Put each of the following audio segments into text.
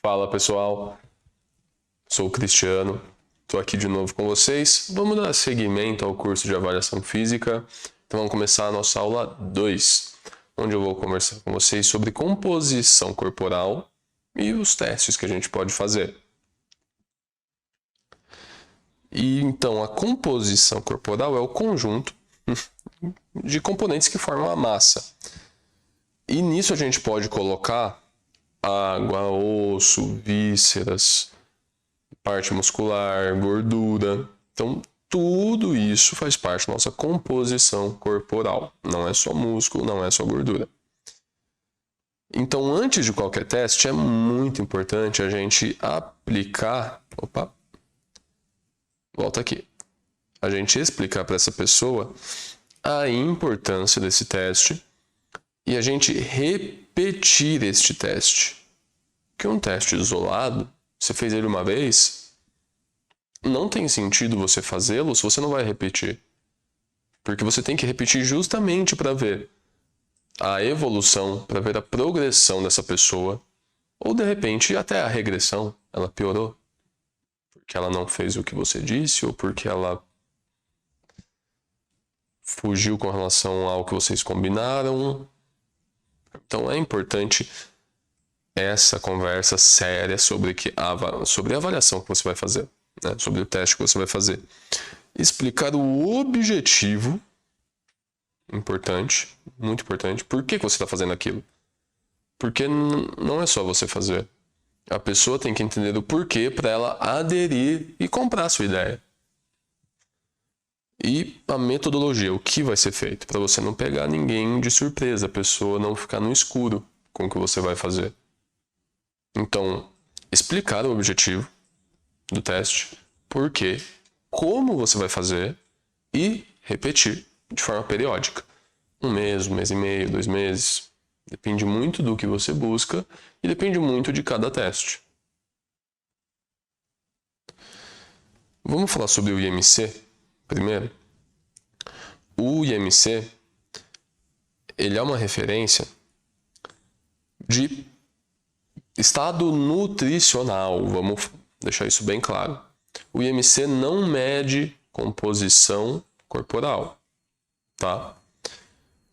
Fala pessoal, sou o Cristiano, estou aqui de novo com vocês. Vamos dar seguimento ao curso de avaliação física. Então vamos começar a nossa aula 2, onde eu vou conversar com vocês sobre composição corporal e os testes que a gente pode fazer. E então a composição corporal é o conjunto de componentes que formam a massa. E nisso a gente pode colocar água, osso, vísceras, parte muscular, gordura. Então, tudo isso faz parte da nossa composição corporal. Não é só músculo, não é só gordura. Então, antes de qualquer teste, é muito importante a gente aplicar... Opa! Volta aqui. A gente explicar para essa pessoa a importância desse teste e a gente repetir este teste. Porque um teste isolado, você fez ele uma vez, não tem sentido você fazê-lo se você não vai repetir. Porque você tem que repetir justamente para ver a evolução, para ver a progressão dessa pessoa, ou de repente até a regressão, ela piorou. Porque ela não fez o que você disse, ou porque ela fugiu com relação ao que vocês combinaram. Então é importante essa conversa séria sobre a avaliação que você vai fazer, né? Sobre o teste que você vai fazer. Explicar o objetivo, importante, muito importante. Por que você está fazendo aquilo? Porque não é só você fazer. A pessoa tem que entender o porquê para ela aderir e comprar a sua ideia. E a metodologia, o que vai ser feito, para você não pegar ninguém de surpresa, a pessoa não ficar no escuro com o que você vai fazer. Então, explicar o objetivo do teste, por quê, como você vai fazer e repetir de forma periódica. 1 mês, 1 mês e meio, 2 meses. Depende muito do que você busca e depende muito de cada teste. Vamos falar sobre o IMC primeiro. O IMC, ele é uma referência de estado nutricional, vamos deixar isso bem claro. O IMC não mede composição corporal, tá?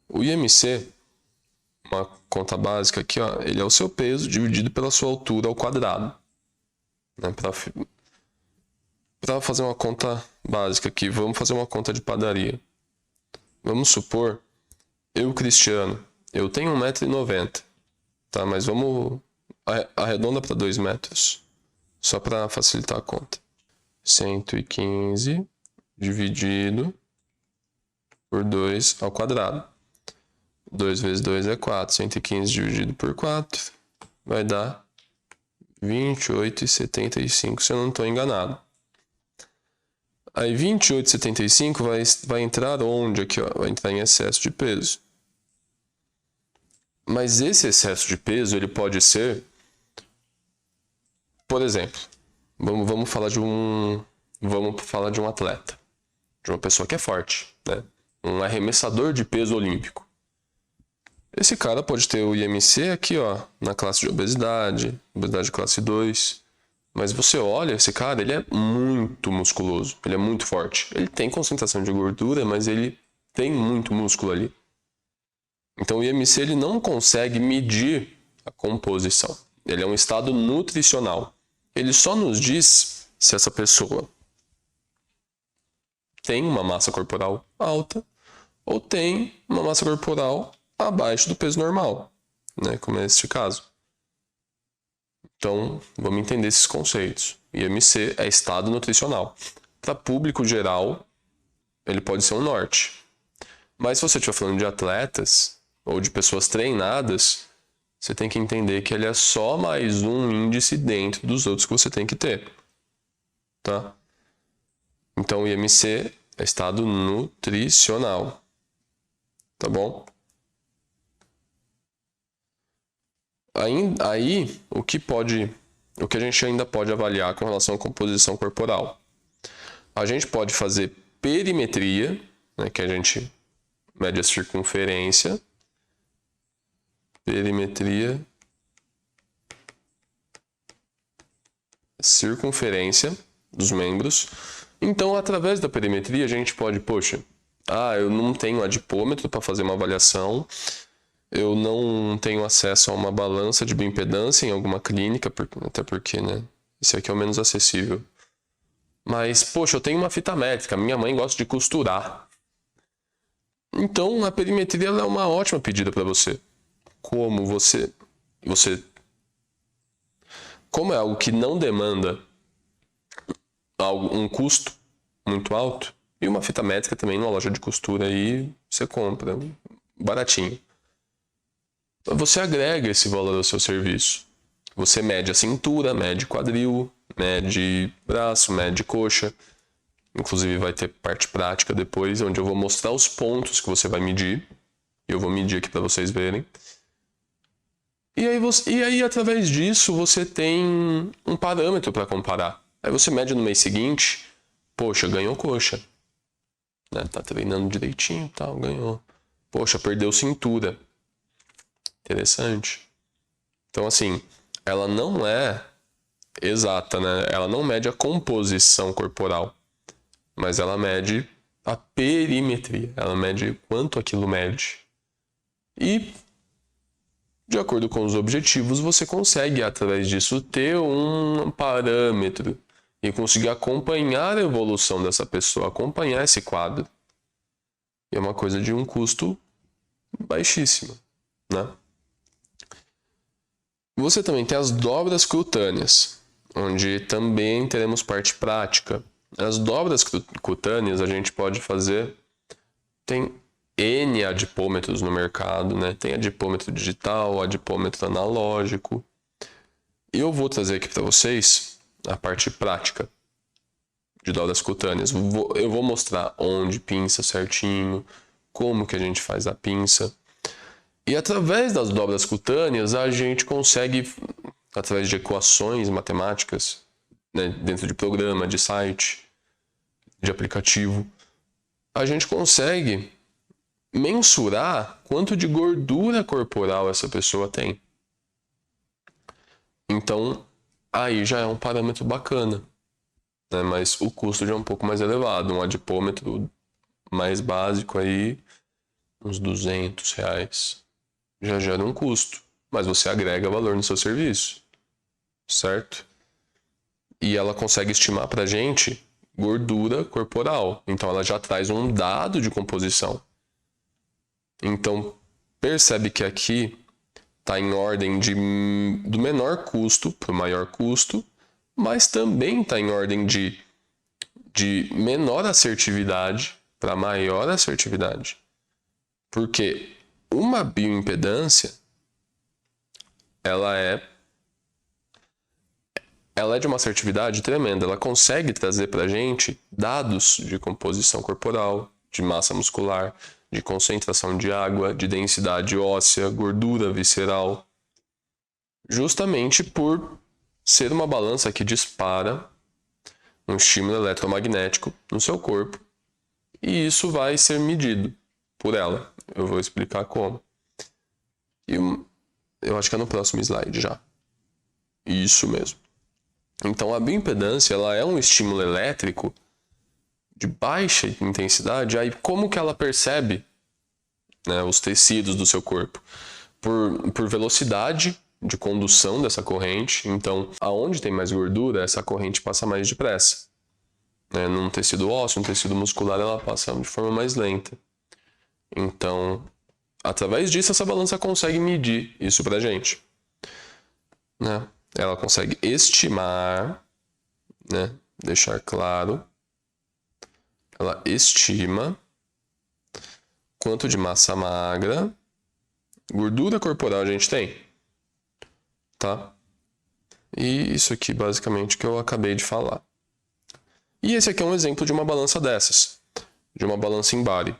O IMC, uma conta básica aqui, ó, ele é o seu peso dividido pela sua altura ao quadrado. Né? Para fazer uma conta básica aqui, vamos fazer uma conta de padaria. Vamos supor, eu, Cristiano, eu tenho 1,90 m, tá? Mas vamos arredonda para 2 metros, só para facilitar a conta. 115 dividido por 2 ao quadrado. 2 vezes 2 é 4. 115 dividido por 4 vai dar 28,75, se eu não estou enganado. Aí 28,75 vai entrar onde aqui, ó? Vai entrar em excesso de peso. Mas esse excesso de peso, ele pode ser, por exemplo, vamos falar de um atleta, de uma pessoa que é forte, né? Um arremessador de peso olímpico. Esse cara pode ter o IMC aqui, ó, na classe de obesidade classe 2. Mas você olha, esse cara, ele é muito musculoso, ele é muito forte. Ele tem concentração de gordura, mas ele tem muito músculo ali. Então o IMC ele não consegue medir a composição. Ele é um estado nutricional. Ele só nos diz se essa pessoa tem uma massa corporal alta ou tem uma massa corporal abaixo do peso normal, né? Como é este caso. Então, vamos entender esses conceitos. IMC é estado nutricional. Para público geral, ele pode ser um norte. Mas se você estiver falando de atletas ou de pessoas treinadas, você tem que entender que ele é só mais um índice dentro dos outros que você tem que ter. Tá? Então, o IMC é estado nutricional. Tá bom? Aí, o que a gente ainda pode avaliar com relação à composição corporal? A gente pode fazer perimetria, né, que a gente mede a circunferência. Perimetria circunferência dos membros. Então, através da perimetria, a gente pode, poxa, eu não tenho adipômetro para fazer uma avaliação, eu não tenho acesso a uma balança de bioimpedância em alguma clínica, até porque, né, esse aqui é o menos acessível. Mas, poxa, eu tenho uma fita métrica, minha mãe gosta de costurar. Então, a perimetria ela é uma ótima pedida para você. Como é algo que não demanda um custo muito alto, e uma fita métrica também numa loja de costura aí você compra baratinho. Você agrega esse valor ao seu serviço. Você mede a cintura, mede quadril, mede braço, mede coxa. Inclusive vai ter parte prática depois, onde eu vou mostrar os pontos que você vai medir. E eu vou medir aqui para vocês verem. E aí, através disso, você tem um parâmetro para comparar. Aí você mede no mês seguinte, poxa, ganhou coxa. Né? Tá treinando direitinho e tal, ganhou. Poxa, perdeu cintura. Interessante. Então, assim, ela não é exata, né? Ela não mede a composição corporal, mas ela mede a perimetria. Ela mede quanto aquilo mede. E, de acordo com os objetivos, você consegue, através disso, ter um parâmetro e conseguir acompanhar a evolução dessa pessoa, acompanhar esse quadro. E é uma coisa de um custo baixíssimo, né? Você também tem as dobras cutâneas, onde também teremos parte prática. As dobras cutâneas a gente pode fazer, tem N adipômetros no mercado, né? Tem adipômetro digital, adipômetro analógico. E eu vou trazer aqui para vocês a parte prática de dobras cutâneas. Eu vou mostrar onde pinça certinho, como que a gente faz a pinça. E através das dobras cutâneas, a gente consegue, através de equações matemáticas, né, dentro de programa, de site, de aplicativo, a gente consegue mensurar quanto de gordura corporal essa pessoa tem. Então, aí já é um parâmetro bacana, né? Mas o custo já é um pouco mais elevado. Um adipômetro mais básico aí, uns R$200. Já gera um custo, mas você agrega valor no seu serviço, certo? E ela consegue estimar pra gente gordura corporal, então ela já traz um dado de composição. Então, percebe que aqui está em ordem do menor custo para o maior custo, mas também está em ordem de menor assertividade para maior assertividade. Porque uma bioimpedância, ela é de uma assertividade tremenda. Ela consegue trazer para a gente dados de composição corporal, de massa muscular, de concentração de água, de densidade óssea, gordura visceral. Justamente por ser uma balança que dispara um estímulo eletromagnético no seu corpo. E isso vai ser medido por ela. Eu vou explicar como. E eu acho que é no próximo slide já. Isso mesmo. Então a bioimpedância ela é um estímulo elétrico de baixa intensidade. Aí como que ela percebe, né, os tecidos do seu corpo? Por velocidade de condução dessa corrente. Então, aonde tem mais gordura, essa corrente passa mais depressa. Né? Num tecido ósseo, um tecido muscular, ela passa de forma mais lenta. Então, através disso, essa balança consegue medir isso pra gente. Né? Ela consegue estimar, né? Deixar claro, ela estima quanto de massa magra, gordura corporal a gente tem, tá? E isso aqui basicamente que eu acabei de falar. E esse aqui é um exemplo de uma balança dessas, de uma balança em body.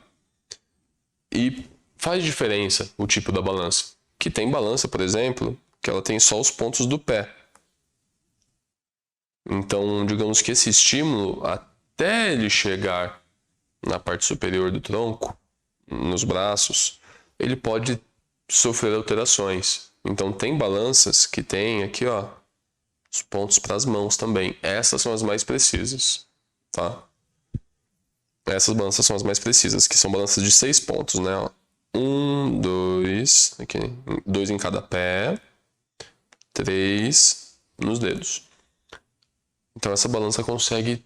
E faz diferença o tipo da balança. Que tem balança, por exemplo, que ela tem só os pontos do pé. Então, digamos que esse estímulo, até ele chegar na parte superior do tronco, nos braços, ele pode sofrer alterações. Então, tem balanças que tem aqui, ó, os pontos para as mãos também. Essas são as mais precisas, tá? Essas balanças são as mais precisas, que são balanças de 6 pontos, né? 1, 2, aqui, 2 em cada pé, 3 nos dedos. Então essa balança consegue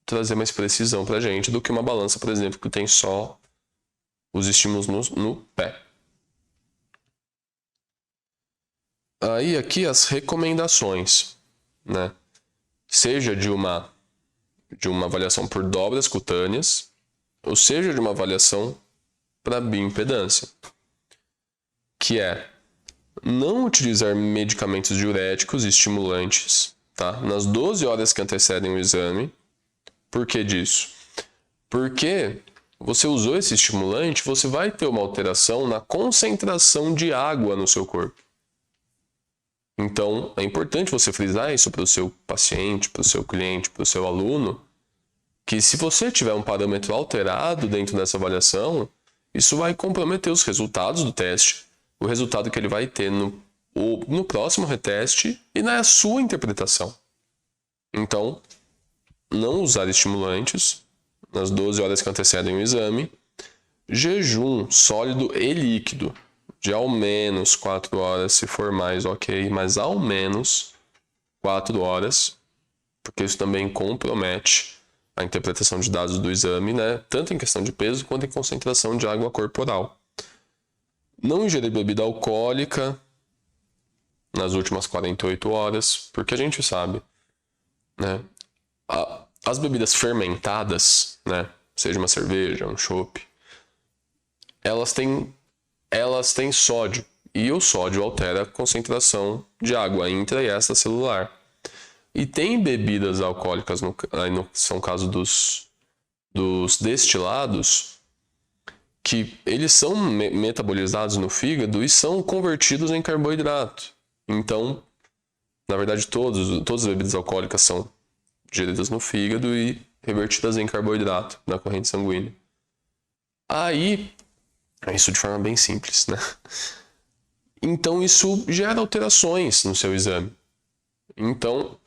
trazer mais precisão pra gente do que uma balança, por exemplo, que tem só os estímulos no pé. Aí aqui as recomendações, né? Seja de uma avaliação por dobras cutâneas, ou seja de uma avaliação para bioimpedância, que é não utilizar medicamentos diuréticos e estimulantes, tá? Nas 12 horas que antecedem o exame. Por que disso? Porque você usou esse estimulante, você vai ter uma alteração na concentração de água no seu corpo. Então, é importante você frisar isso para o seu paciente, para o seu cliente, para o seu aluno, que se você tiver um parâmetro alterado dentro dessa avaliação, isso vai comprometer os resultados do teste, o resultado que ele vai ter no próximo reteste e na sua interpretação. Então, não usar estimulantes nas 12 horas que antecedem o exame, jejum sólido e líquido de ao menos 4 horas, se for mais, ok, mas ao menos 4 horas, porque isso também compromete a interpretação de dados do exame, né? Tanto em questão de peso quanto em concentração de água corporal. Não ingerir bebida alcoólica nas últimas 48 horas, porque a gente sabe, né? As bebidas fermentadas, né? Seja uma cerveja, um chopp, elas têm sódio, e o sódio altera a concentração de água intra e extracelular. E tem bebidas alcoólicas, são caso dos destilados, que eles são metabolizados no fígado e são convertidos em carboidrato. Então, na verdade, todas as bebidas alcoólicas são digeridas no fígado e revertidas em carboidrato na corrente sanguínea. Aí, isso de forma bem simples, né? Então, isso gera alterações no seu exame. Então,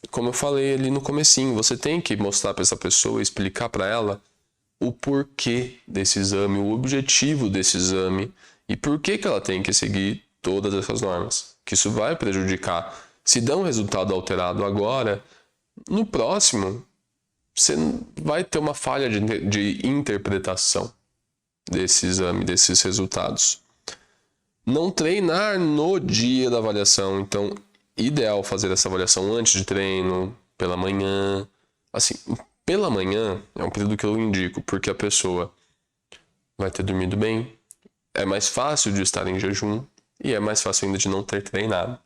como eu falei ali no comecinho, você tem que mostrar para essa pessoa, explicar para ela o porquê desse exame, o objetivo desse exame e por que ela tem que seguir todas essas normas. Que isso vai prejudicar. Se der um resultado alterado agora, no próximo, você vai ter uma falha de interpretação desse exame, desses resultados. Não treinar no dia da avaliação, então ideal fazer essa avaliação antes de treino, pela manhã. Assim, pela manhã é um período que eu indico, porque a pessoa vai ter dormido bem, é mais fácil de estar em jejum e é mais fácil ainda de não ter treinado.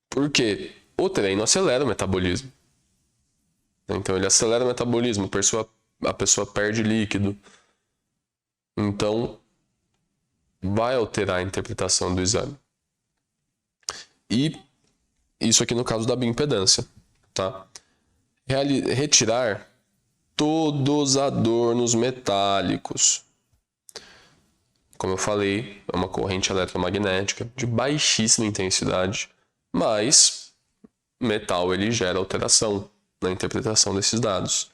Porque o treino acelera o metabolismo. Então ele acelera o metabolismo, a pessoa perde líquido. Então vai alterar a interpretação do exame. E isso aqui no caso da bioimpedância, tá? Retirar todos os adornos metálicos. Como eu falei, é uma corrente eletromagnética de baixíssima intensidade, mas metal ele gera alteração na interpretação desses dados.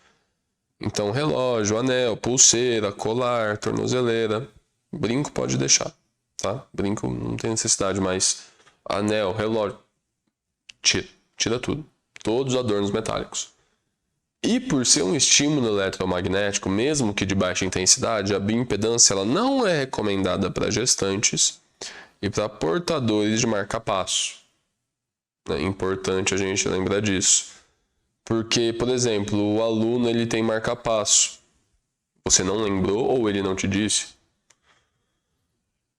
Então relógio, anel, pulseira, colar, tornozeleira, brinco pode deixar, tá? Brinco não tem necessidade, mas anel, relógio, tira tudo. Todos os adornos metálicos. E por ser um estímulo eletromagnético, mesmo que de baixa intensidade, a bioimpedância ela não é recomendada para gestantes e para portadores de marca-passo. É importante a gente lembrar disso. Porque, por exemplo, o aluno ele tem marca-passo. Você não lembrou ou ele não te disse.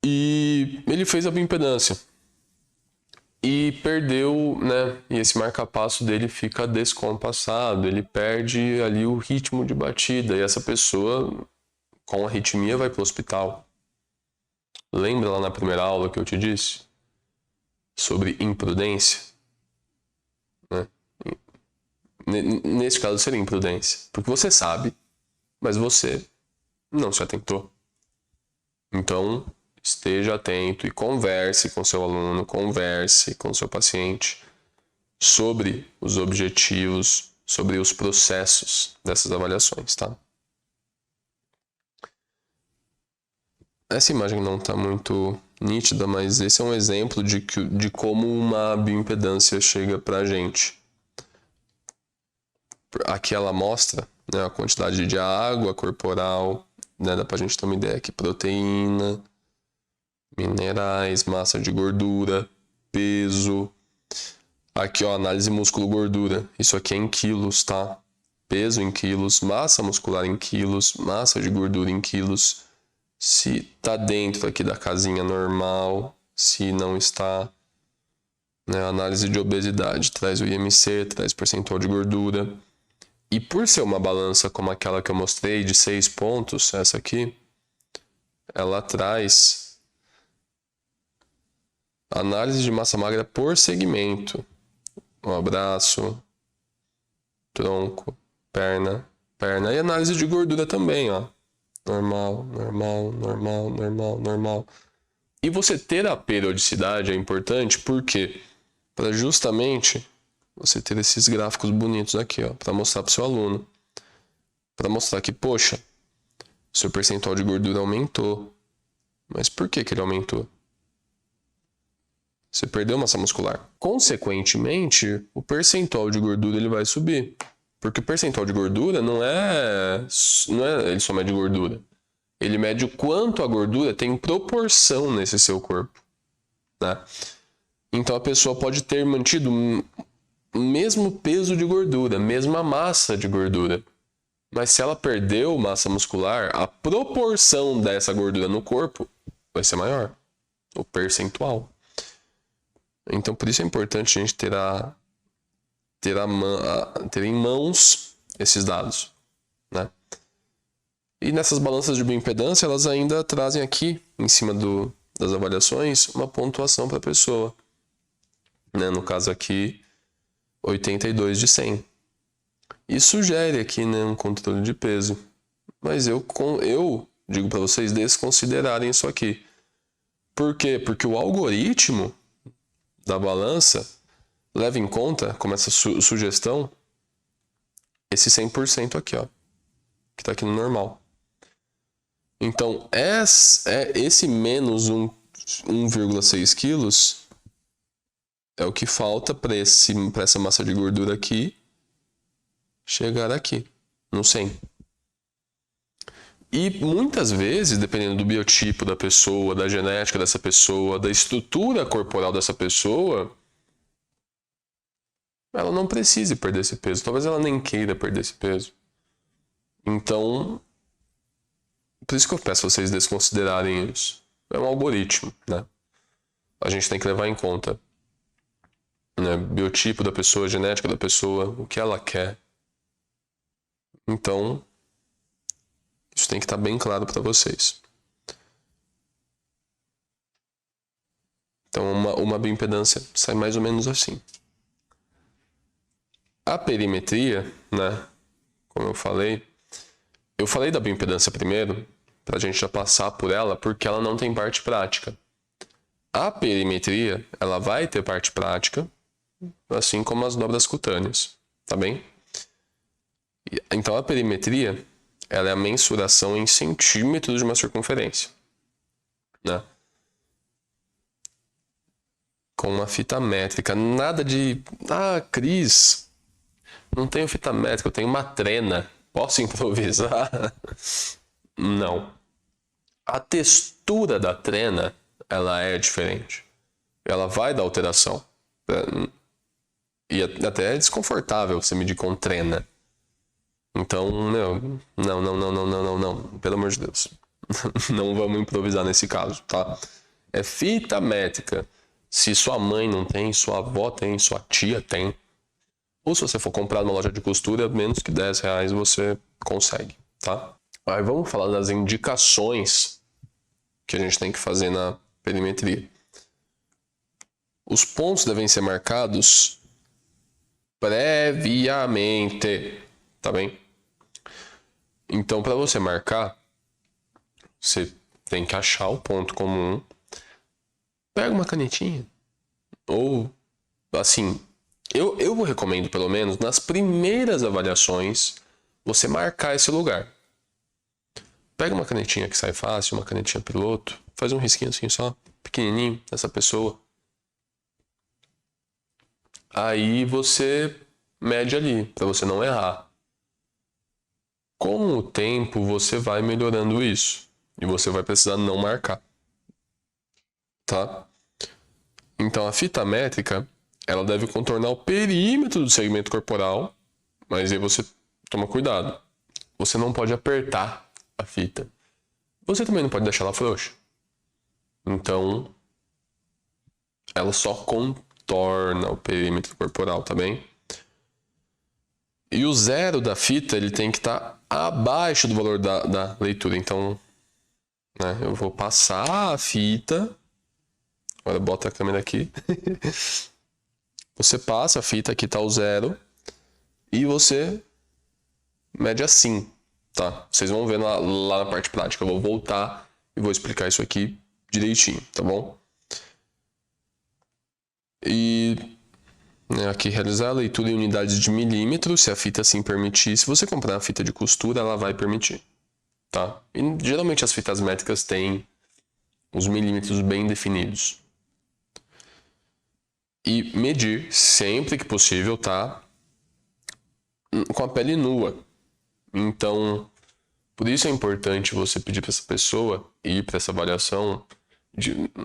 E ele fez a bioimpedância. E perdeu, né? E esse marca-passo dele fica descompassado. Ele perde ali o ritmo de batida. E essa pessoa com arritmia vai para o hospital. Lembra lá na primeira aula que eu te disse? Sobre imprudência? Né? Nesse caso seria imprudência. Porque você sabe, mas você não se atentou. Então, esteja atento e converse com seu aluno, converse com seu paciente sobre os objetivos, sobre os processos dessas avaliações, tá? Essa imagem não está muito nítida, mas esse é um exemplo de como uma bioimpedância chega para a gente. Aqui ela mostra, né, a quantidade de água corporal, né, dá para a gente ter uma ideia aqui, proteína, minerais, massa de gordura, peso. Aqui, ó, análise músculo-gordura. Isso aqui é em quilos, tá? Peso em quilos, massa muscular em quilos, massa de gordura em quilos. Se tá dentro aqui da casinha normal, se não está, né? Análise de obesidade, traz o IMC, traz percentual de gordura. E por ser uma balança como aquela que eu mostrei, de 6 pontos, essa aqui, ela traz análise de massa magra por segmento. Um braço, tronco, perna e análise de gordura também, ó. Normal, normal, normal, normal, normal. E você ter a periodicidade é importante porque para justamente você ter esses gráficos bonitos aqui, ó, para mostrar para o seu aluno, para mostrar que, poxa, seu percentual de gordura aumentou. Mas por que ele aumentou? Você perdeu massa muscular. Consequentemente, o percentual de gordura ele vai subir. Porque o percentual de gordura não é ele só mede gordura. Ele mede o quanto a gordura tem proporção nesse seu corpo, né? Então a pessoa pode ter mantido o mesmo peso de gordura, mesma massa de gordura. Mas se ela perdeu massa muscular, a proporção dessa gordura no corpo vai ser maior. O percentual. Então, por isso é importante a gente ter em mãos esses dados, né? E nessas balanças de bioimpedância, elas ainda trazem aqui, em cima das avaliações, uma pontuação para a pessoa. Né? No caso aqui, 82 de 100. E sugere aqui, né, um controle de peso. Mas eu digo para vocês desconsiderarem isso aqui. Por quê? Porque o algoritmo da balança leva em conta, como essa sugestão, esse 100% aqui, ó, que está aqui no normal. Então, esse menos 1,6 quilos é o que falta para essa massa de gordura aqui chegar aqui, no 100. E muitas vezes, dependendo do biotipo da pessoa, da genética dessa pessoa, da estrutura corporal dessa pessoa, ela não precise perder esse peso. Talvez ela nem queira perder esse peso. Então, por isso que eu peço vocês desconsiderarem isso. É um algoritmo, né? A gente tem que levar em conta, né, biotipo da pessoa, genética da pessoa, o que ela quer. Então, isso tem que estar bem claro para vocês. Então, uma bioimpedância sai mais ou menos assim. A perimetria, né, como eu falei da bioimpedância primeiro, para a gente já passar por ela, porque ela não tem parte prática. A perimetria, ela vai ter parte prática, assim como as dobras cutâneas, tá bem? Então, a perimetria, ela é a mensuração em centímetros de uma circunferência, né? Com uma fita métrica. Nada de... Ah, Cris, não tenho fita métrica, eu tenho uma trena. Posso improvisar? Não. A textura da trena, ela é diferente. Ela vai dar alteração. E até é desconfortável você medir com trena. Então, não. Pelo amor de Deus. Não vamos improvisar nesse caso, tá? É fita métrica. Se sua mãe não tem, sua avó tem, sua tia tem. Ou se você for comprar numa loja de costura, menos que R$10 você consegue, tá? Aí vamos falar das indicações que a gente tem que fazer na perimetria. Os pontos devem ser marcados previamente, tá bem? Então, para você marcar, você tem que achar o ponto comum. Pega uma canetinha. Ou, assim, eu recomendo, pelo menos, nas primeiras avaliações, você marcar esse lugar. Pega uma canetinha que sai fácil, uma canetinha piloto, faz um risquinho assim só, pequenininho, nessa pessoa. Aí você mede ali, para você não errar. Com o tempo, você vai melhorando isso. E você vai precisar não marcar. Tá? Então, a fita métrica, ela deve contornar o perímetro do segmento corporal, mas aí você toma cuidado. Você não pode apertar a fita. Você também não pode deixar ela frouxa. Então, ela só contorna o perímetro corporal, tá bem? E o zero da fita, ele tem que estar abaixo do valor da leitura. Então, né, eu vou passar a fita. Agora bota a câmera aqui. Você passa a fita, aqui está o zero. E você mede assim, tá? Vocês vão ver lá na parte prática. Eu vou voltar e vou explicar isso aqui direitinho, tá bom? E aqui realizar a leitura em unidades de milímetros, se a fita assim permitir. Se você comprar uma fita de costura, ela vai permitir, tá? E geralmente as fitas métricas têm os milímetros bem definidos. E medir sempre que possível, tá? Com a pele nua. Então, por isso é importante você pedir para essa pessoa ir para essa avaliação,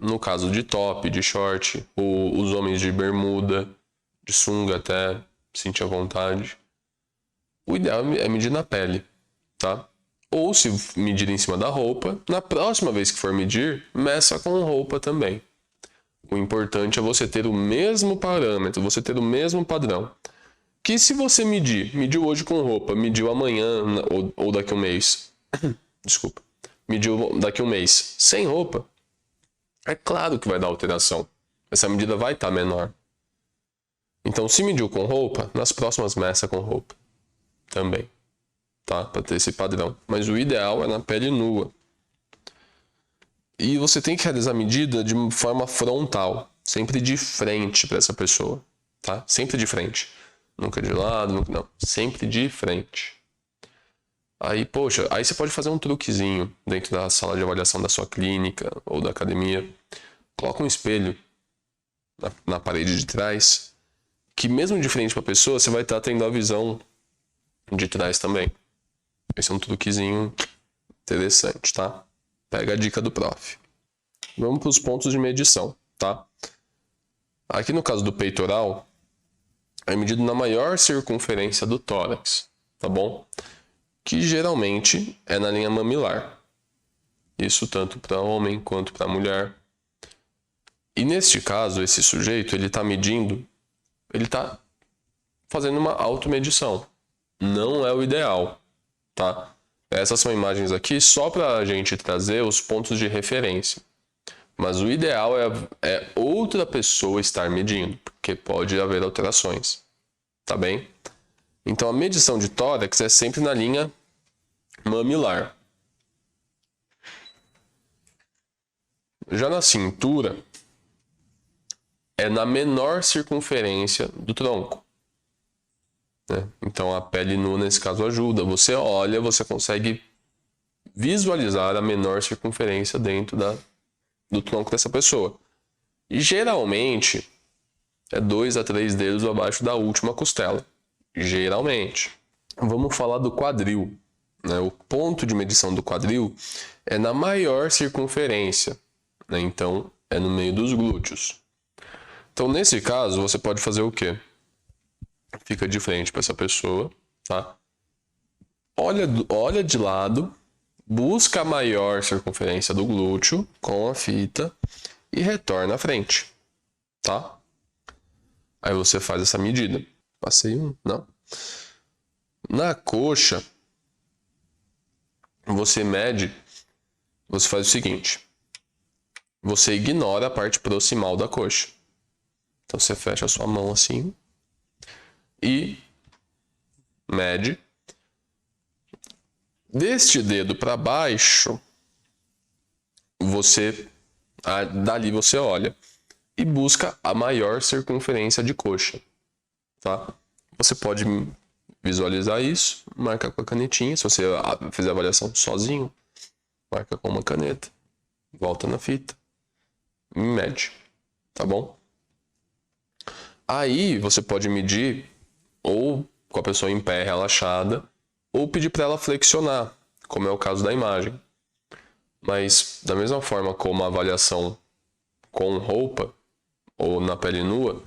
no caso de top, de short, ou os homens de bermuda, de sunga até, sentir a vontade. O ideal é medir na pele, tá? Ou se medir em cima da roupa, na próxima vez que for medir, meça com roupa também. O importante é você ter o mesmo parâmetro, você ter o mesmo padrão. Que se você mediu hoje com roupa, mediu amanhã ou daqui a um mês, desculpa, mediu daqui a um mês sem roupa, é claro que vai dar alteração. Essa medida vai estar menor. Então, se mediu com roupa, nas próximas meça com roupa também, tá? Para ter esse padrão. Mas o ideal é na pele nua. E você tem que realizar a medida de forma frontal, sempre de frente para essa pessoa, tá? Sempre de frente. Nunca de lado, nunca, não. Sempre de frente. Aí, poxa, aí você pode fazer um truquezinho dentro da sala de avaliação da sua clínica ou da academia. Coloca um espelho na parede de trás, que mesmo de frente para a pessoa, você vai estar tendo a visão de trás também. Esse é um truquezinho interessante, tá? Pega a dica do prof. Vamos para os pontos de medição, tá? Aqui no caso do peitoral, é medido na maior circunferência do tórax, tá bom? Que geralmente é na linha mamilar. Isso tanto para homem quanto para mulher. E neste caso, esse sujeito, ele está fazendo uma automedição. Não é o ideal, tá? Essas são imagens aqui só para a gente trazer os pontos de referência. Mas o ideal é outra pessoa estar medindo, porque pode haver alterações, tá bem? Então a medição de tórax é sempre na linha mamilar. Já na cintura, é na menor circunferência do tronco. Né? Então a pele nua nesse caso ajuda. Você olha, você consegue visualizar a menor circunferência dentro do tronco dessa pessoa. E geralmente é 2 a 3 dedos abaixo da última costela. Geralmente. Vamos falar do quadril. Né? O ponto de medição do quadril é na maior circunferência. Né? Então é no meio dos glúteos. Então nesse caso você pode fazer o quê? Fica de frente para essa pessoa, tá? Olha de lado, busca a maior circunferência do glúteo com a fita e retorna à frente, tá? Aí você faz essa medida. Passei um? Não. Na coxa, você mede, você faz o seguinte. Você ignora a parte proximal da coxa. Então você fecha a sua mão assim e mede. Deste dedo para baixo, dali você olha e busca a maior circunferência de coxa, tá? Você pode visualizar isso, marca com a canetinha. Se você fizer a avaliação sozinho, marca com uma caneta, volta na fita e mede, tá bom? Aí você pode medir ou com a pessoa em pé relaxada, ou pedir para ela flexionar, como é o caso da imagem. Mas da mesma forma como a avaliação com roupa ou na pele nua,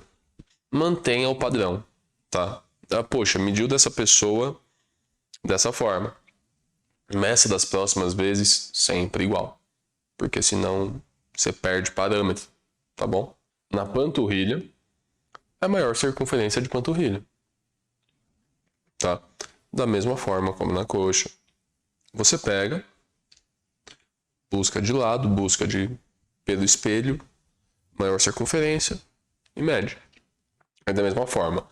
mantenha o padrão, tá? Poxa, mediu dessa pessoa dessa forma. Meça das próximas vezes sempre igual, porque senão você perde parâmetro, tá bom? Na panturrilha, é a maior circunferência de panturrilha, tá? Da mesma forma como na coxa. Você pega, busca de lado, busca pelo espelho, maior circunferência e mede. É da mesma forma,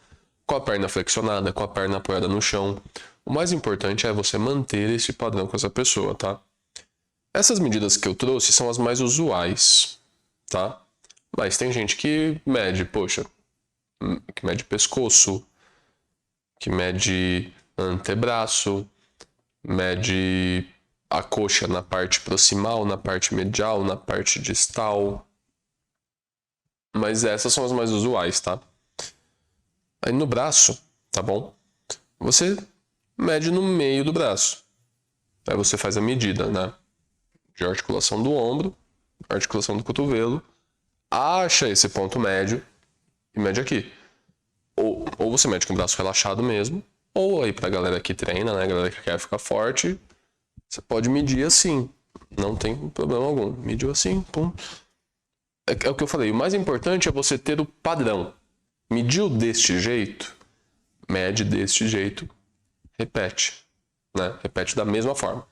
com a perna flexionada, com a perna apoiada no chão. O mais importante é você manter esse padrão com essa pessoa, tá? Essas medidas que eu trouxe são as mais usuais, tá? Mas tem gente que mede, poxa, que mede pescoço, que mede antebraço, mede a coxa na parte proximal, na parte medial, na parte distal. Mas essas são as mais usuais, tá? Aí no braço, tá bom? Você mede no meio do braço. Aí você faz a medida, né? De articulação do ombro, articulação do cotovelo, acha esse ponto médio e mede aqui. Ou você mede com o braço relaxado mesmo, ou aí pra galera que treina, né? Galera que quer ficar forte, você pode medir assim. Não tem problema algum. Mediu assim, pum. É o que eu falei, o mais importante é você ter o padrão. Mediu deste jeito, mede deste jeito, repete, né? Repete da mesma forma.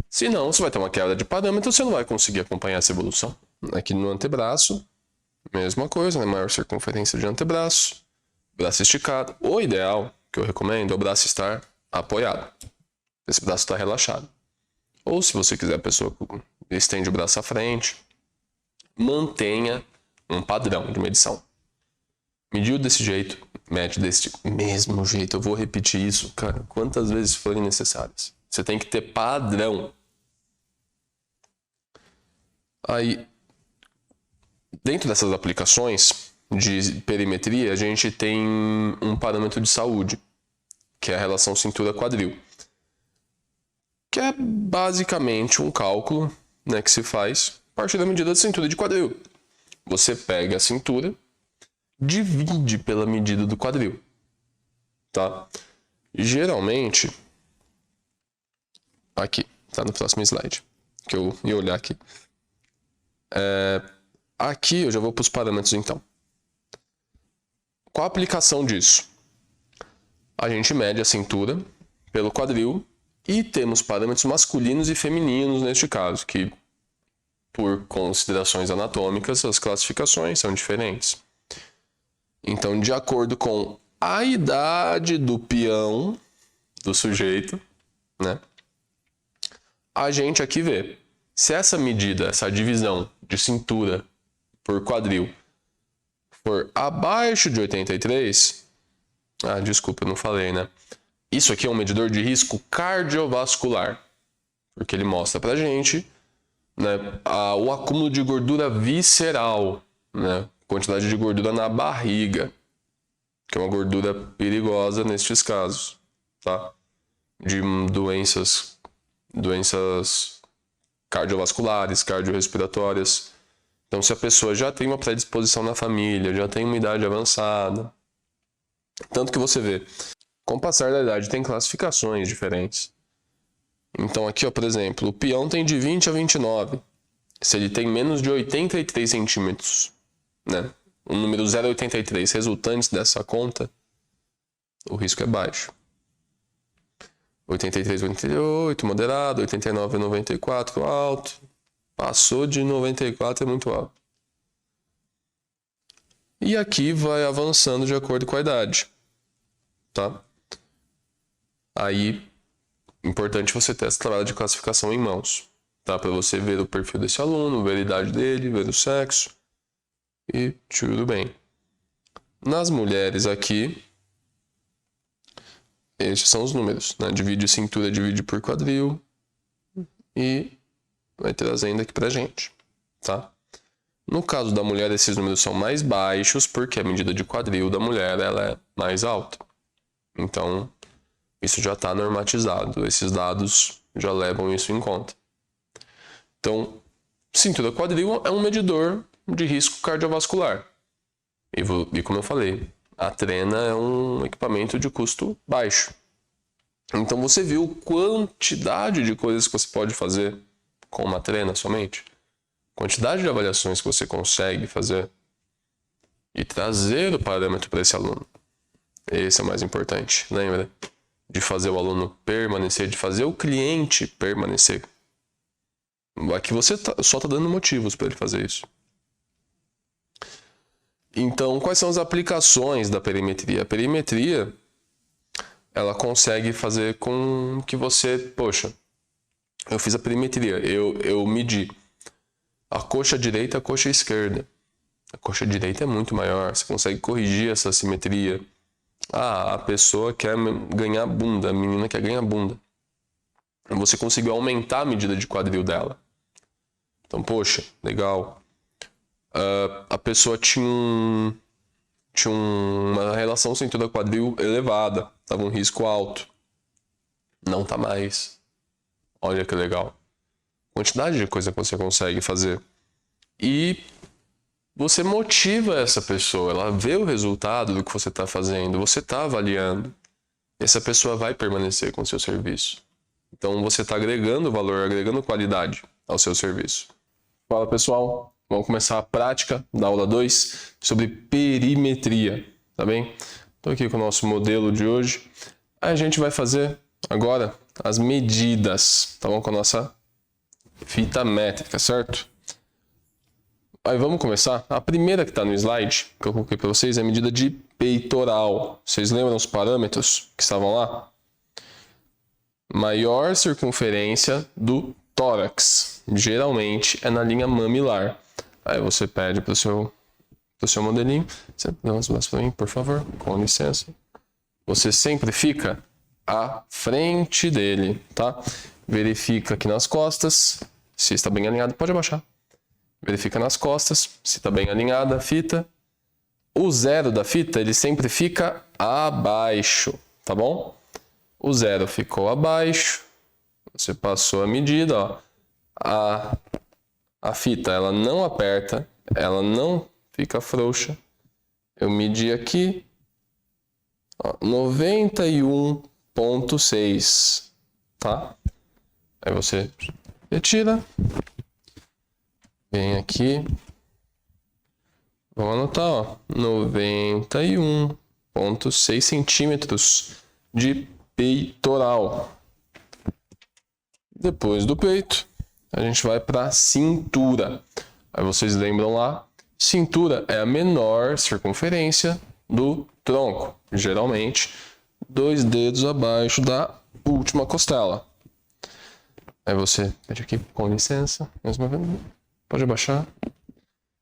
Senão, você vai ter uma quebra de parâmetro, você não vai conseguir acompanhar essa evolução. Aqui no antebraço, mesma coisa, né? Maior circunferência de antebraço, braço esticado. O ideal, que eu recomendo, é o braço estar apoiado. Esse braço está relaxado. Ou se você quiser, a pessoa estende o braço à frente. Mantenha um padrão de medição. Mediu desse jeito, mede desse mesmo jeito. Eu vou repetir isso, cara, quantas vezes forem necessárias. Você tem que ter padrão. Aí, dentro dessas aplicações de perimetria, a gente tem um parâmetro de saúde, que é a relação cintura-quadril, que é basicamente um cálculo, né, que se faz a partir da medida de cintura de quadril. Você pega a cintura, divide pela medida do quadril, tá? Geralmente, aqui, tá no próximo slide, que eu ia olhar aqui. Aqui eu já vou para os parâmetros então. Qual a aplicação disso? A gente mede a cintura pelo quadril e temos parâmetros masculinos e femininos neste caso, que por considerações anatômicas as classificações são diferentes. Então, de acordo com a idade do peão do sujeito, né? A gente aqui vê se essa medida, essa divisão de cintura por quadril for abaixo de 83, desculpa, eu não falei, né? Isso aqui é um medidor de risco cardiovascular, porque ele mostra pra gente, né, o acúmulo de gordura visceral, né? Quantidade de gordura na barriga, que é uma gordura perigosa nestes casos, tá? De doenças cardiovasculares, cardiorrespiratórias. Então, se a pessoa já tem uma predisposição na família, já tem uma idade avançada, tanto que você vê, com o passar da idade tem classificações diferentes. Então, aqui, ó, por exemplo, o peão tem de 20 a 29. Se ele tem menos de 83 centímetros, né? O número 0,83 resultantes dessa conta, o risco é baixo. 83, 88, moderado, 89, 94, alto. Passou de 94 é muito alto. E aqui vai avançando de acordo com a idade, tá? Aí, importante você ter essa tabela de classificação em mãos. tá? Para você ver o perfil desse aluno, ver a idade dele, ver o sexo e tudo bem. Nas mulheres aqui, estes são os números, né? Divide cintura, divide por quadril e vai trazendo aqui pra gente, tá? No caso da mulher, esses números são mais baixos porque a medida de quadril da mulher ela é mais alta. Então, isso já está normatizado. Esses dados já levam isso em conta. Então, cintura quadril é um medidor de risco cardiovascular. E como eu falei, a trena é um equipamento de custo baixo. Então você viu a quantidade de coisas que você pode fazer com uma trena somente? Quantidade de avaliações que você consegue fazer e trazer o parâmetro para esse aluno. Esse é o mais importante, lembra? De fazer o aluno permanecer, de fazer o cliente permanecer. Aqui você só está dando motivos para ele fazer isso. Então, quais são as aplicações da perimetria? A perimetria, ela consegue fazer com que você, poxa, eu fiz a perimetria, eu medi a coxa direita e a coxa esquerda. A coxa direita é muito maior, você consegue corrigir essa simetria. Ah, a pessoa quer ganhar bunda, a menina quer ganhar bunda. Você conseguiu aumentar a medida de quadril dela. Então, poxa, legal. A pessoa tinha uma relação cintura-quadril elevada, estava um risco alto. Não tá mais. Olha que legal. Quantidade de coisa que você consegue fazer. E você motiva essa pessoa, ela vê o resultado do que você está fazendo, você está avaliando. Essa pessoa vai permanecer com o seu serviço. Então você está agregando valor, agregando qualidade ao seu serviço. Fala pessoal! Vamos começar a prática da aula 2 sobre perimetria, tá bem? Estou aqui com o nosso modelo de hoje. Aí a gente vai fazer agora as medidas, tá bom? Com a nossa fita métrica, certo? Aí vamos começar. A primeira que está no slide, que eu coloquei para vocês, é a medida de peitoral. Vocês lembram os parâmetros que estavam lá? Maior circunferência do tórax. Geralmente é na linha mamilar. Aí você pede para o seu modelinho. Você dá umas mãos para mim, por favor, com licença. Você sempre fica à frente dele, tá? Verifica aqui nas costas, se está bem alinhado. Pode abaixar. Verifica nas costas, se está bem alinhada a fita. O zero da fita, ele sempre fica abaixo, tá bom? O zero ficou abaixo. Você passou a medida, ó. A fita, ela não aperta, ela não fica frouxa. Eu medi aqui, 91,6, tá? Aí você retira, vem aqui, vamos anotar, ó, 91,6 centímetros de peitoral. Depois do peito, a gente vai para a cintura. Aí vocês lembram lá, cintura é a menor circunferência do tronco. Geralmente, 2 dedos abaixo da última costela. Aí você pede aqui, com licença, mais uma vez, pode abaixar.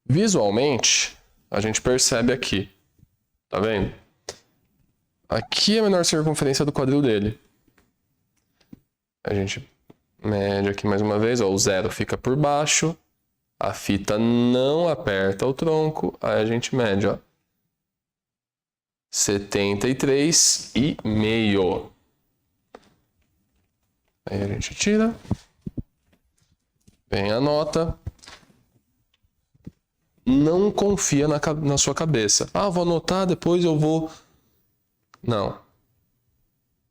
Visualmente, a gente percebe aqui, tá vendo? Aqui é a menor circunferência do quadril dele. A gente mede aqui mais uma vez, ó, o zero fica por baixo, a fita não aperta o tronco, aí a gente mede, ó, 73,5. Aí a gente tira, vem a nota, não confia na sua cabeça. Ah, vou anotar, depois eu vou... Não.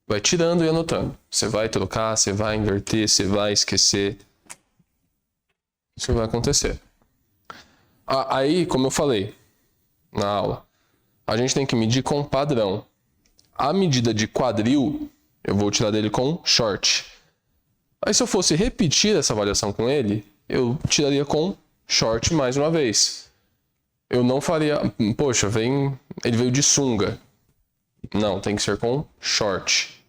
Vai tirando e anotando. Você vai trocar, você vai inverter, você vai esquecer. Isso vai acontecer. Aí, como eu falei na aula, a gente tem que medir com padrão. A medida de quadril, eu vou tirar dele com short. Aí se eu fosse repetir essa avaliação com ele, eu tiraria com short mais uma vez. Eu não faria... Poxa, ele veio de sunga. Não, tem que ser com short.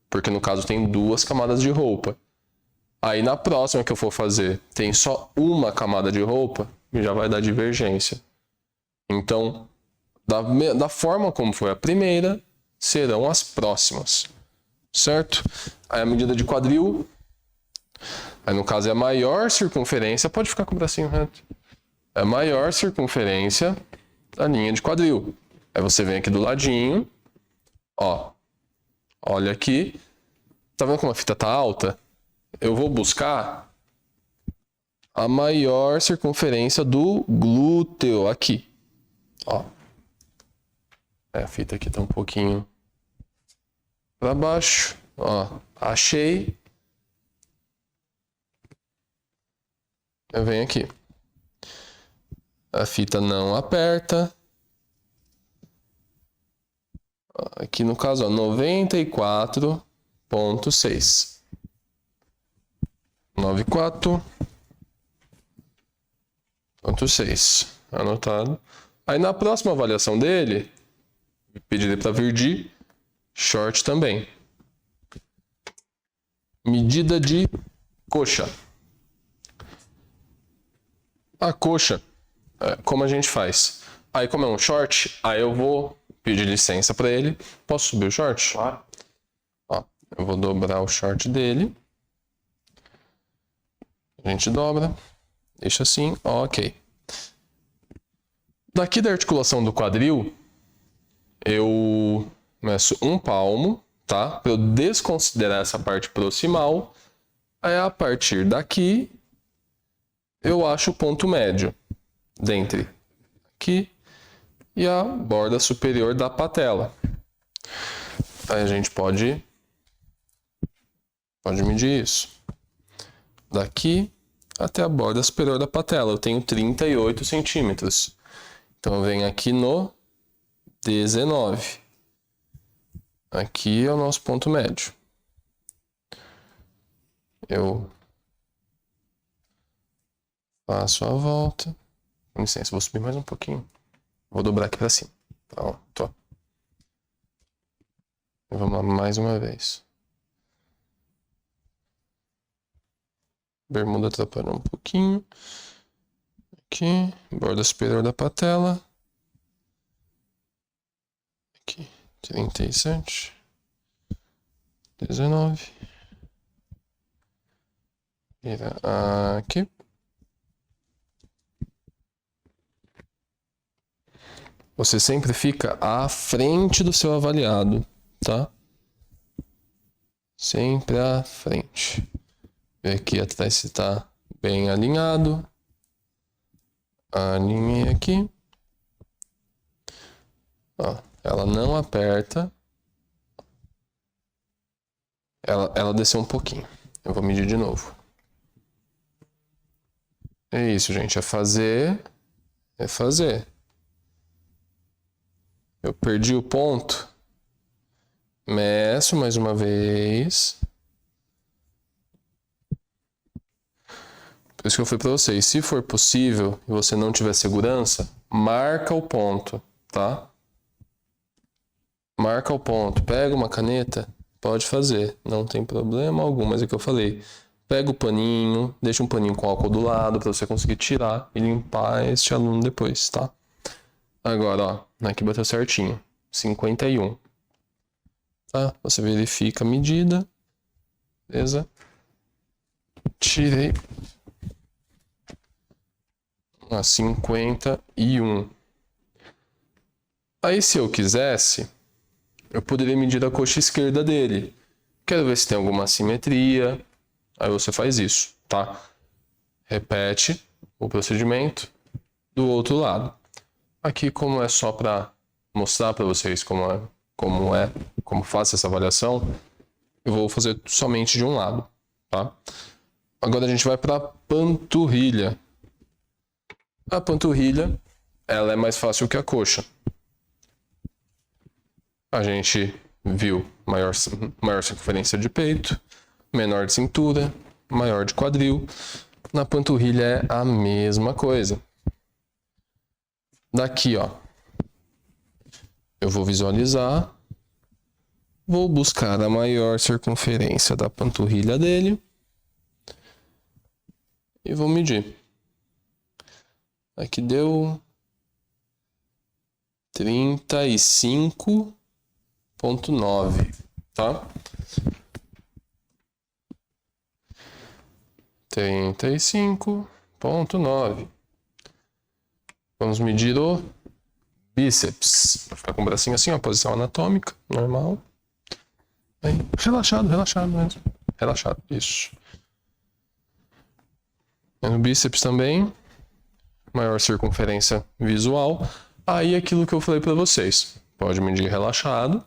Porque no caso tem 2 camadas de roupa. Aí na próxima que eu for fazer, tem só uma camada de roupa, já vai dar divergência. Então, da forma como foi a primeira, serão as próximas. Certo? Aí a medida de quadril, aí no caso é a maior circunferência, pode ficar com o bracinho reto. É a maior circunferência da linha de quadril. Aí você vem aqui do ladinho, ó. Olha aqui. Tá vendo como a fita tá alta? Eu vou buscar a maior circunferência do glúteo aqui. Ó. A fita aqui tá um pouquinho para baixo. Ó, achei. Eu venho aqui. A fita não aperta. Aqui no caso, ó, 94,6. 94,6. Anotado. Aí na próxima avaliação dele, pedirei para vir de short também. Medida de coxa. A coxa, como a gente faz? Aí como é um short, aí eu vou pedir licença para ele. Posso subir o short? Claro. Ó, eu vou dobrar o short dele. A gente dobra. Deixa assim, ok. Daqui da articulação do quadril, eu meço 1 palmo, tá? Para eu desconsiderar essa parte proximal. Aí a partir daqui, eu acho o ponto médio dentre aqui e a borda superior da patela. Aí a gente pode medir isso. Daqui até a borda superior da patela. Eu tenho 38 centímetros. Então eu venho aqui no 19. Aqui é o nosso ponto médio. Eu faço a volta. Com licença, vou subir mais um pouquinho. Vou dobrar aqui para cima. Pronto. Vamos lá mais uma vez. Bermuda atrapalhando um pouquinho. Aqui, borda superior da patela. Aqui, 37. 19. Vira aqui. Você sempre fica à frente do seu avaliado, tá? Sempre à frente. Ver aqui atrás se tá bem alinhado. Alinhei aqui. Ó, ela não aperta. Ela desceu um pouquinho. Eu vou medir de novo. É isso, gente. É fazer. Eu perdi o ponto. Meço mais uma vez. Por isso que eu falei para vocês, se for possível e você não tiver segurança, marca o ponto, tá? Marca o ponto. Pega uma caneta, pode fazer, não tem problema algum, mas é o que eu falei. Pega o paninho, deixa um paninho com álcool do lado para você conseguir tirar e limpar este aluno depois, tá? Agora, ó, aqui bateu certinho, 51. Tá? Você verifica a medida, beleza? Tirei a 51. Aí, se eu quisesse, eu poderia medir a coxa esquerda dele. Quero ver se tem alguma assimetria. Aí você faz isso, tá? Repete o procedimento do outro lado. Aqui, como é só para mostrar para vocês como faço essa avaliação, eu vou fazer somente de um lado, tá? Agora a gente vai para a panturrilha. A panturrilha, ela é mais fácil que a coxa. A gente viu maior circunferência de peito, menor de cintura, maior de quadril. Na panturrilha é a mesma coisa. Daqui, ó, eu vou visualizar, vou buscar a maior circunferência da panturrilha dele e vou medir. Aqui deu 35,9, tá? 35,9. Vamos medir o bíceps. Vai ficar com o bracinho assim, ó, posição anatômica, normal. Aí, relaxado mesmo. Relaxado, isso. E no bíceps também, maior circunferência visual. Aí aquilo que eu falei para vocês. Pode medir relaxado,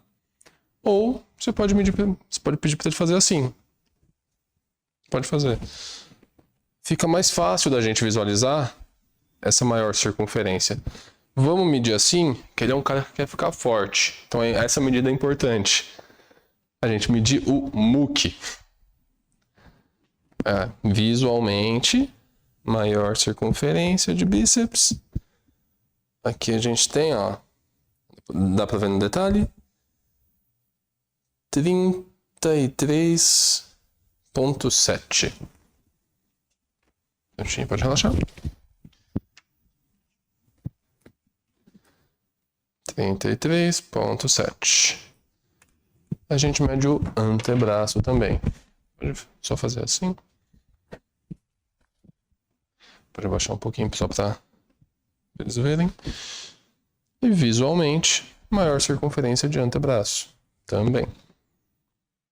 ou você pode pedir para ele fazer assim. Pode fazer. Fica mais fácil da gente visualizar essa maior circunferência. Vamos medir assim, que ele é um cara que quer ficar forte. Então essa medida é importante. A gente medir o muque. Visualmente, maior circunferência de bíceps. Aqui a gente tem, ó, dá pra ver no detalhe, 33,7. Pode relaxar. 33,7. A gente mede o antebraço também. Pode só fazer assim. Pode abaixar um pouquinho só para eles verem. E visualmente, maior circunferência de antebraço também.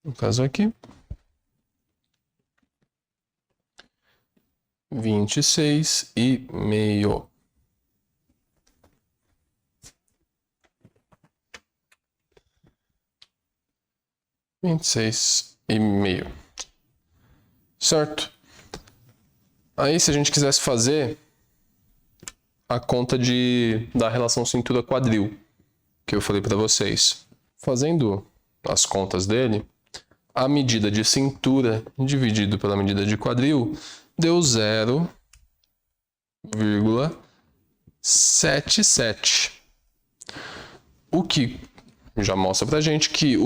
No caso aqui, 26,5. Certo? Aí, se a gente quisesse fazer a conta da relação cintura-quadril, que eu falei para vocês. Fazendo as contas dele, a medida de cintura dividido pela medida de quadril deu 0,77. O que já mostra pra gente que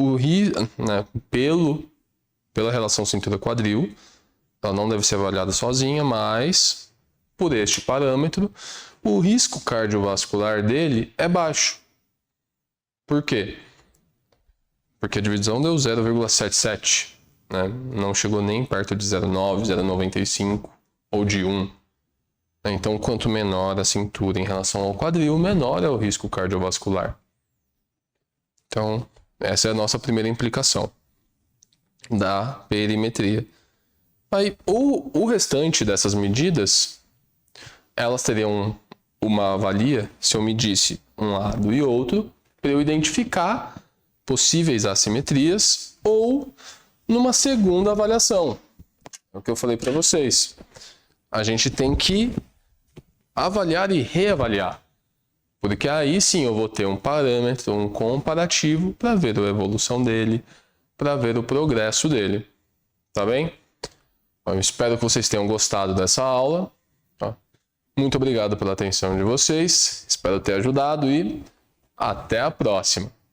pela relação cintura-quadril, ela não deve ser avaliada sozinha, mas por este parâmetro, o risco cardiovascular dele é baixo. Por quê? Porque a divisão deu 0,77, né? Não chegou nem perto de 0,9, 0,95 ou de 1. Então, quanto menor a cintura em relação ao quadril, menor é o risco cardiovascular. Então, essa é a nossa primeira implicação da perimetria. Aí, o restante dessas medidas, elas teriam uma valia se eu medisse um lado e outro, para eu identificar possíveis assimetrias, ou numa segunda avaliação. É o que eu falei para vocês. A gente tem que avaliar e reavaliar. Porque aí sim eu vou ter um parâmetro, um comparativo para ver a evolução dele, para ver o progresso dele. Tá bem? Eu espero que vocês tenham gostado dessa aula. Muito obrigado pela atenção de vocês. Espero ter ajudado e até a próxima.